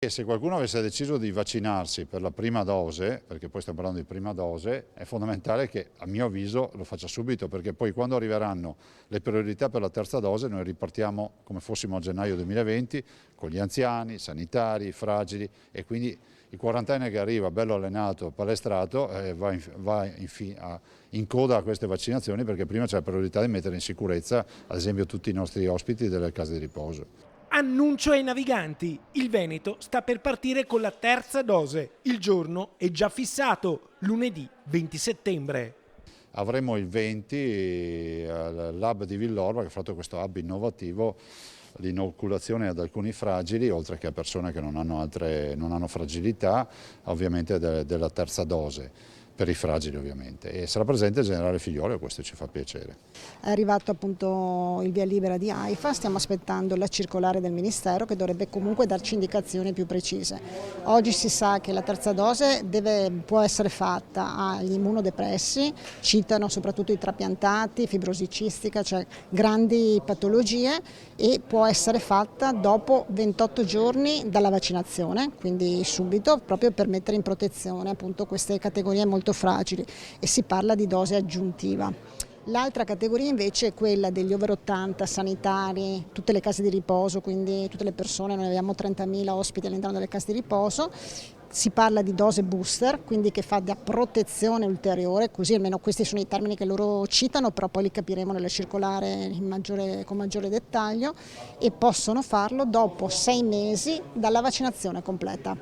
E se qualcuno avesse deciso di vaccinarsi per la prima dose, perché poi stiamo parlando di prima dose, è fondamentale che a mio avviso lo faccia subito, perché poi quando arriveranno le priorità per la terza dose noi ripartiamo come fossimo a gennaio 2020 con gli anziani, i sanitari, i fragili, e quindi il quarantenne che arriva bello allenato, palestrato, va in coda a queste vaccinazioni, perché prima c'è la priorità di mettere in sicurezza ad esempio tutti i nostri ospiti delle case di riposo. Annuncio ai naviganti: il Veneto sta per partire con la terza dose. Il giorno è già fissato, lunedì 20 settembre. Avremo il 20 all'hub di Villorba, che ha fatto questo hub innovativo, l'inoculazione ad alcuni fragili, oltre che a persone che non hanno fragilità, ovviamente della terza dose, per i fragili ovviamente. E sarà presente il generale Figliuolo, e questo ci fa piacere. È arrivato appunto il via libera di AIFA, stiamo aspettando la circolare del Ministero che dovrebbe comunque darci indicazioni più precise. Oggi si sa che la terza dose può essere fatta agli immunodepressi, citano soprattutto i trapiantati, fibrosi cistica, cioè grandi patologie, e può essere fatta dopo 28 giorni dalla vaccinazione, quindi subito, proprio per mettere in protezione appunto queste categorie molto fragili, e si parla di dose aggiuntiva. L'altra categoria invece è quella degli over 80 sanitari, tutte le case di riposo, quindi tutte le persone, noi abbiamo 30.000 ospiti all'interno delle case di riposo. Si parla di dose booster, quindi che fa da protezione ulteriore, così almeno questi sono i termini che loro citano, però poi li capiremo nella circolare con maggiore dettaglio, e possono farlo dopo 6 mesi dalla vaccinazione completa.